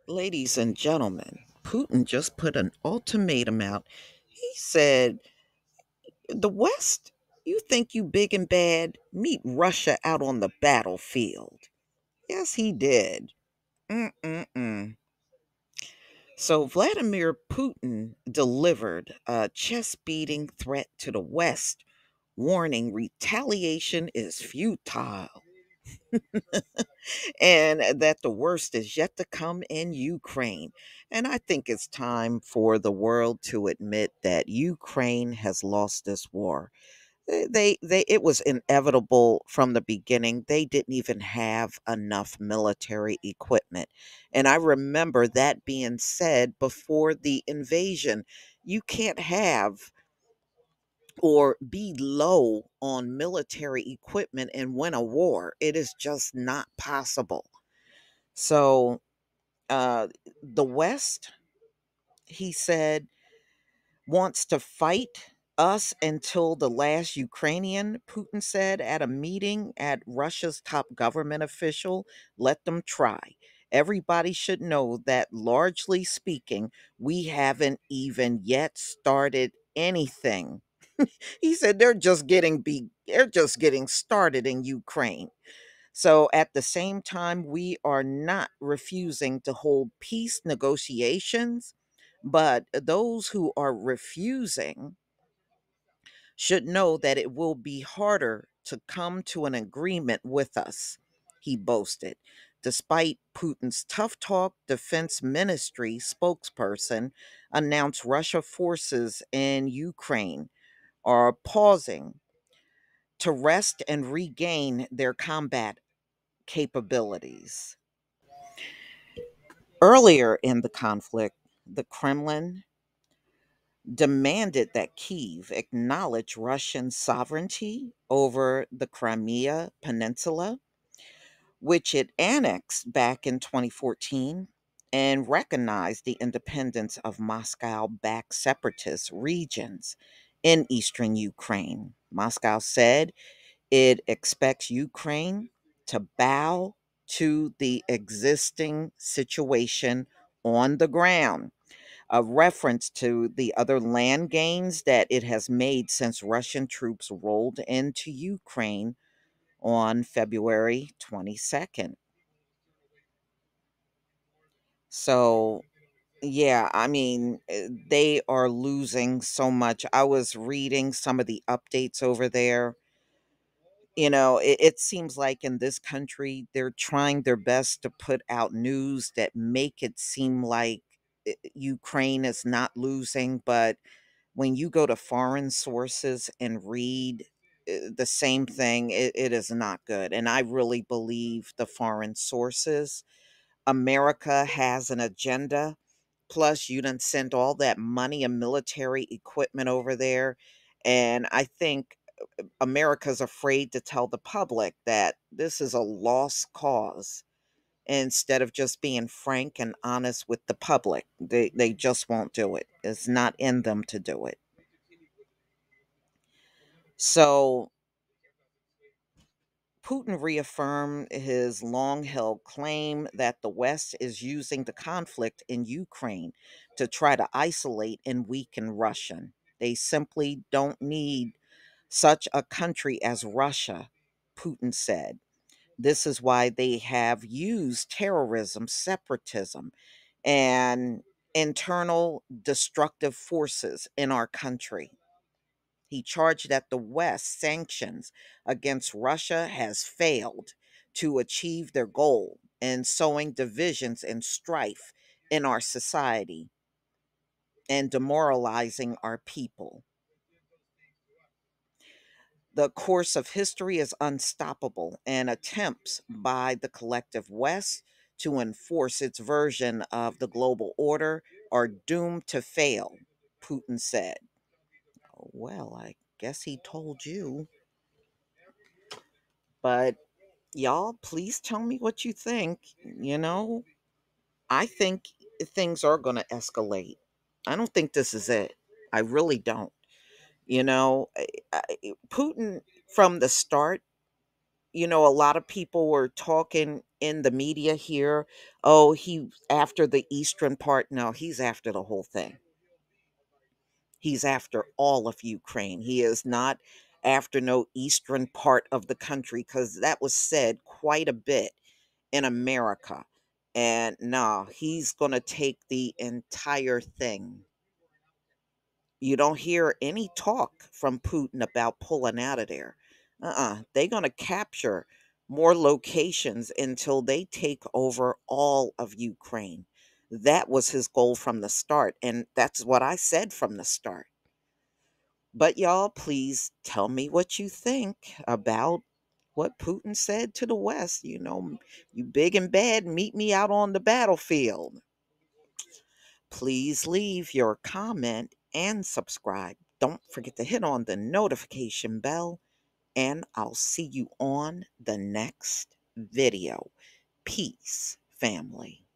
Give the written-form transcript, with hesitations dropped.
Ladies and gentlemen, Putin just put an ultimatum out. He said, the West, you think you big and bad? Meet Russia out on the battlefield. Yes, he did. Mm-mm-mm. So Vladimir Putin delivered a chest beating threat to the West, warning retaliation is futile and that the worst is yet to come in Ukraine. And I think it's time for the world to admit that Ukraine has lost this war. It was inevitable from the beginning. They didn't even have enough military equipment. And I remember that being said before the invasion. You can't have or be low on military equipment and win a war. It is just not possible. So, uh, the West, he said, wants to fight us until the last Ukrainian, Putin said at a meeting at Russia's top government official. Let them try. Everybody should know that, largely speaking, we haven't even yet started anything. He said they're just getting started in Ukraine. So at the same time, we are not refusing to hold peace negotiations, but those who are refusing should know that it will be harder to come to an agreement with us, he boasted. Despite Putin's tough talk, Defense Ministry spokesperson announced Russia forces in Ukraine are pausing to rest and regain their combat capabilities. Earlier in the conflict, the Kremlin demanded that Kyiv acknowledge Russian sovereignty over the Crimea Peninsula, which it annexed back in 2014, and recognize the independence of Moscow backed separatist regions in eastern Ukraine. Moscow said it expects Ukraine to bow to the existing situation on the ground, a reference to the other land gains that it has made since Russian troops rolled into Ukraine on February 22nd. So, yeah, I mean, they are losing so much. I was reading some of the updates over there. It seems like in this country, they're trying their best to put out news that make it seem like Ukraine is not losing. But when you go to foreign sources and read the same thing, it is not good. And I really believe the foreign sources. America has an agenda. Plus, you done send all that money and military equipment over there. And I think America's afraid to tell the public that this is a lost cause instead of just being frank and honest with the public. They just won't do it. It's not in them to do it. So Putin reaffirmed his long held claim that the West is using the conflict in Ukraine to try to isolate and weaken Russia. They simply don't need such a country as Russia, Putin said. This is why they have used terrorism, separatism, and internal destructive forces in our country. He charged that the West sanctions against Russia has failed to achieve their goal in sowing divisions and strife in our society and demoralizing our people. The course of history is unstoppable, and attempts by the collective West to enforce its version of the global order are doomed to fail, Putin said. Well, I guess he told you. But y'all, please tell me what you think. You know, I think things are going to escalate. I don't think this is it. I really don't. Putin from the start A lot of people were talking in the media here. Oh, he after the eastern part. No, he's after the whole thing. He's after all of Ukraine. He is not after no eastern part of the country, because that was said quite a bit in America. And no, he's going to take the entire thing. You don't hear any talk from Putin about pulling out of there. They're going to capture more locations until they take over all of Ukraine. That was his goal from the start. And that's what I said from the start. But y'all, please tell me what you think about what Putin said to the West. You big and bad, meet me out on the battlefield. Please leave your comment and subscribe. Don't forget to hit on the notification bell, and I'll see you on the next video. Peace, family.